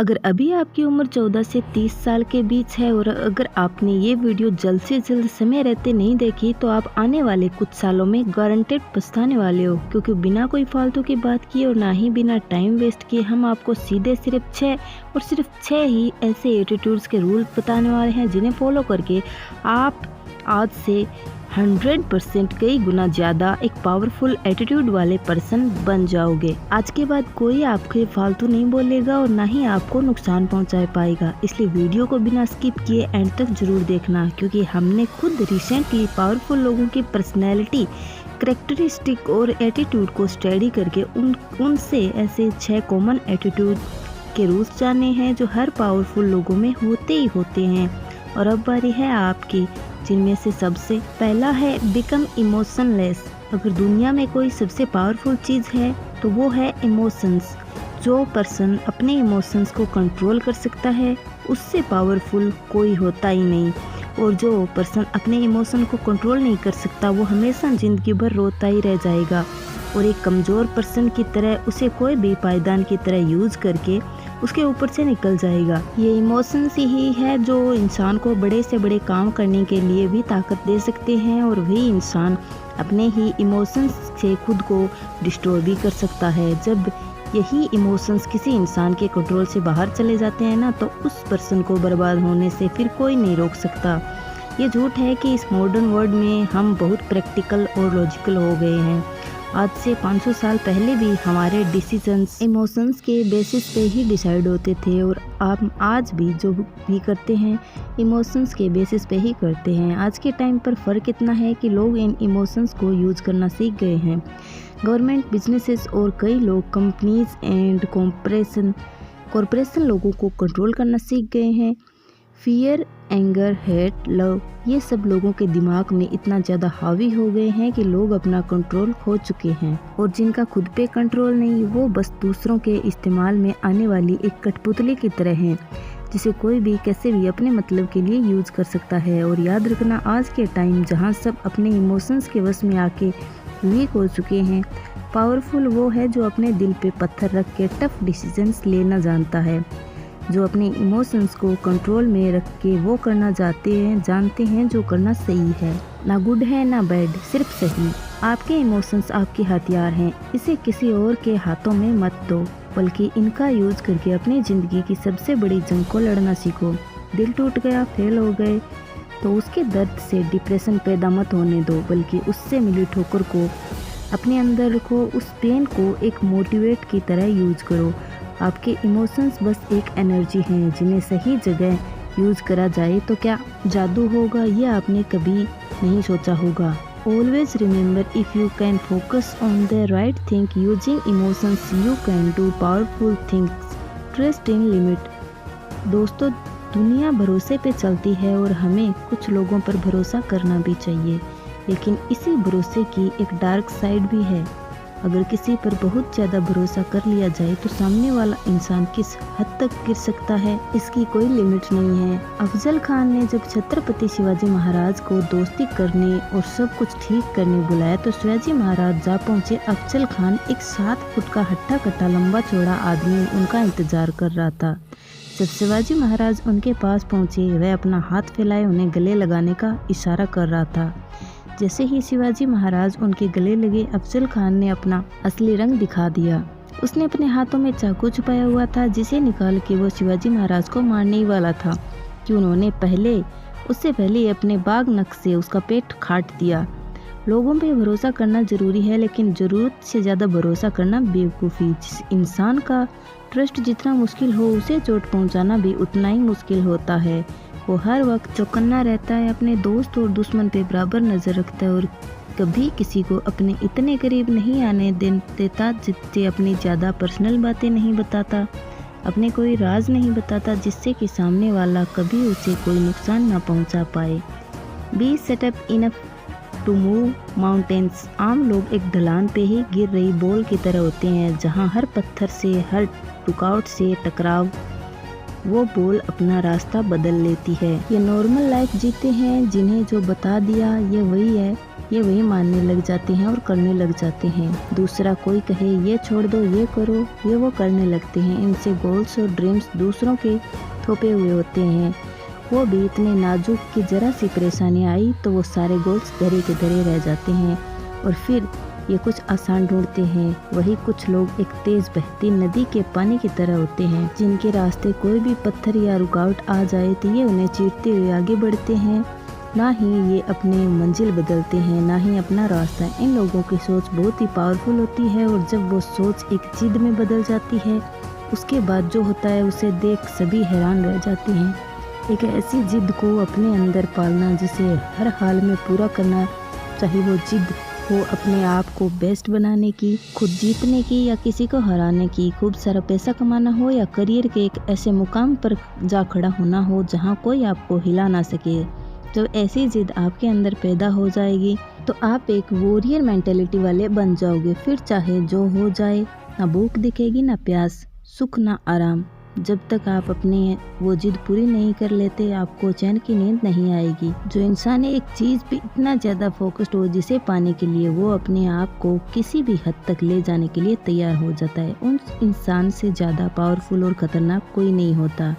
अगर अभी आपकी उम्र 14 से 30 साल के बीच है और अगर आपने ये वीडियो जल्द से जल्द समय रहते नहीं देखी तो आप आने वाले कुछ सालों में गारंटेड पछताने वाले हो, क्योंकि बिना कोई फालतू की बात किए और ना ही बिना टाइम वेस्ट किए हम आपको सीधे सिर्फ 6 ही ऐसे एटीट्यूड्स के रूल बताने वाले हैं जिन्हें फॉलो करके आप आज से 100% कई गुना ज़्यादा एक पावरफुल एटीट्यूड वाले पर्सन बन जाओगे। आज के बाद कोई आपके फालतू नहीं बोलेगा और ना ही आपको नुकसान पहुंचा पाएगा, इसलिए वीडियो को बिना स्किप किए एंड तक जरूर देखना, क्योंकि हमने खुद रिसेंटली पावरफुल लोगों की पर्सनैलिटी, करेक्टरिस्टिक और एटीट्यूड को स्टडी करके उनसे ऐसे 6 कॉमन एटीट्यूड के रूल्स जाने हैं जो हर पावरफुल लोगों में होते ही होते हैं। और अब बारी है आपकी, जिनमें से सबसे पहला है बिकम इमोशनलेस। अगर दुनिया में कोई सबसे पावरफुल चीज़ है तो वो है इमोशंस। जो पर्सन अपने इमोशंस को कंट्रोल कर सकता है उससे पावरफुल कोई होता ही नहीं, और जो पर्सन अपने इमोशन को कंट्रोल नहीं कर सकता वो हमेशा ज़िंदगी भर रोता ही रह जाएगा और एक कमज़ोर पर्सन की तरह उसे कोई भी पायदान की तरह यूज़ करके उसके ऊपर से निकल जाएगा। ये इमोशंस ही है जो इंसान को बड़े से बड़े काम करने के लिए भी ताकत दे सकते हैं, और वही इंसान अपने ही इमोशंस से खुद को डिस्ट्रॉय भी कर सकता है। जब यही इमोशंस किसी इंसान के कंट्रोल से बाहर चले जाते हैं ना, तो उस पर्सन को बर्बाद होने से फिर कोई नहीं रोक सकता। ये झूठ है कि इस मॉडर्न वर्ल्ड में हम बहुत प्रैक्टिकल और लॉजिकल हो गए हैं। आज से 500 साल पहले भी हमारे डिसीजंस इमोशंस के बेसिस पे ही डिसाइड होते थे, और आप आज भी जो भी करते हैं इमोशंस के बेसिस पे ही करते हैं। आज के टाइम पर फ़र्क इतना है कि लोग इन इमोशंस को यूज़ करना सीख गए हैं। गवर्नमेंट, बिजनेसेस और कई लोग कंपनीज एंड कॉरपोरेशन लोगों को कंट्रोल करना सीख गए हैं। फियर, एंगर, हेट, लव, ये सब लोगों के दिमाग में इतना ज़्यादा हावी हो गए हैं कि लोग अपना कंट्रोल खो चुके हैं, और जिनका खुद पे कंट्रोल नहीं वो बस दूसरों के इस्तेमाल में आने वाली एक कठपुतली की तरह हैं, जिसे कोई भी कैसे भी अपने मतलब के लिए यूज़ कर सकता है। और याद रखना, आज के टाइम जहाँ सब अपने इमोशंस के वश में आके वीक हो चुके हैं, पावरफुल वो है जो अपने दिल पे पत्थर रख के टफ डिसीजंस लेना जानता है, जो अपने इमोशंस को कंट्रोल में रख के वो करना जानते हैं जो करना सही है। ना गुड है ना बैड, सिर्फ सही। आपके इमोशंस आपके हथियार हैं, इसे किसी और के हाथों में मत दो, बल्कि इनका यूज करके अपनी ज़िंदगी की सबसे बड़ी जंग को लड़ना सीखो। दिल टूट गया, फेल हो गए तो उसके दर्द से डिप्रेशन पैदा मत होने दो, बल्कि उससे मिली ठोकर को अपने अंदर रखो। उस पेन को एक मोटिवेट की तरह यूज करो। आपके इमोशंस बस एक एनर्जी हैं, जिन्हें सही जगह यूज़ करा जाए तो क्या जादू होगा, ये आपने कभी नहीं सोचा होगा। Always remember, if you can focus on the right thing using emotions you can do powerful things. Trust in limit. दोस्तों, दुनिया भरोसे पे चलती है और हमें कुछ लोगों पर भरोसा करना भी चाहिए, लेकिन इसी भरोसे की एक डार्क साइड भी है। अगर किसी पर बहुत ज़्यादा भरोसा कर लिया जाए तो सामने वाला इंसान किस हद तक गिर सकता है, इसकी कोई लिमिट नहीं है। अफजल खान ने जब छत्रपति शिवाजी महाराज को दोस्ती करने और सब कुछ ठीक करने बुलाया तो शिवाजी महाराज जा पहुँचे। अफजल खान एक 7 फुट का हट्टा कट्टा लंबा चौड़ा आदमी उनका इंतजार कर रहा था। जब शिवाजी महाराज उनके पास पहुँचे, वह अपना हाथ फैलाए उन्हें गले लगाने का इशारा कर रहा था। जैसे ही शिवाजी महाराज उनके गले लगे, अफजल खान ने अपना असली रंग दिखा दिया। उसने अपने हाथों में चाकू छुपाया हुआ था, जिसे निकाल के वो शिवाजी महाराज को मारने ही वाला था कि उन्होंने उससे पहले अपने बाग नख से उसका पेट काट दिया। लोगों पे भरोसा करना ज़रूरी है, लेकिन ज़रूरत से ज़्यादा भरोसा करना बेवकूफ़ी। जिस इंसान का ट्रस्ट जितना मुश्किल हो, उसे चोट पहुँचाना भी उतना ही मुश्किल होता है। वो हर वक्त चौकन्ना रहता है, अपने दोस्त और दुश्मन पे बराबर नज़र रखता है और कभी किसी को अपने इतने करीब नहीं आने देता, जिससे अपनी ज़्यादा पर्सनल बातें नहीं बताता, अपने कोई राज नहीं बताता, जिससे कि सामने वाला कभी उसे कोई नुकसान ना पहुंचा पाए। Be set up enough to move mountains. आम लोग एक ढलान पे ही गिर रही बॉल की तरह होते हैं, जहाँ हर पत्थर से, हर रुकावट से टकराव वो बॉल अपना रास्ता बदल लेती है। ये नॉर्मल लाइफ जीते हैं, जिन्हें जो बता दिया ये वही है। ये वही मानने लग जाते हैं और करने लग जाते हैं। दूसरा कोई कहे ये छोड़ दो, ये करो, ये वो करने लगते हैं। इनसे गोल्स और ड्रीम्स दूसरों के थोपे हुए होते हैं। वो भी इतने नाजुक कि जरा सी परेशानी आई तो वो सारे गोल्स धरे के धरे रह जाते हैं और फिर ये कुछ आसान ढूंढते हैं। वही कुछ लोग एक तेज बहती नदी के पानी की तरह होते हैं, जिनके रास्ते कोई भी पत्थर या रुकावट आ जाए तो ये उन्हें चीरते हुए आगे बढ़ते हैं। ना ही ये अपने मंजिल बदलते हैं, ना ही अपना रास्ता। इन लोगों की सोच बहुत ही पावरफुल होती है और जब वो सोच एक जिद में बदल जाती है, उसके बाद जो होता है उसे देख सभी हैरान रह जाते हैं। एक ऐसी जिद को अपने अंदर पालना जिसे हर हाल में पूरा करना, चाहे वो जिद हो अपने आप को बेस्ट बनाने की, खुद जीतने की या किसी को हराने की, खूब सारा पैसा कमाना हो या करियर के एक ऐसे मुकाम पर जा खड़ा होना हो जहां कोई आपको हिला ना सके। जब ऐसी जिद आपके अंदर पैदा हो जाएगी तो आप एक वॉरियर मेंटेलिटी वाले बन जाओगे। फिर चाहे जो हो जाए, ना भूख दिखेगी, ना प्यास, सुख ना आराम। जब तक आप अपनी वो जिद पूरी नहीं कर लेते, आपको चैन की नींद नहीं आएगी। जो इंसान एक चीज़ पे इतना ज़्यादा फोकस्ड हो जिसे पाने के लिए वो अपने आप को किसी भी हद तक ले जाने के लिए तैयार हो जाता है, उन इंसान से ज़्यादा पावरफुल और ख़तरनाक कोई नहीं होता।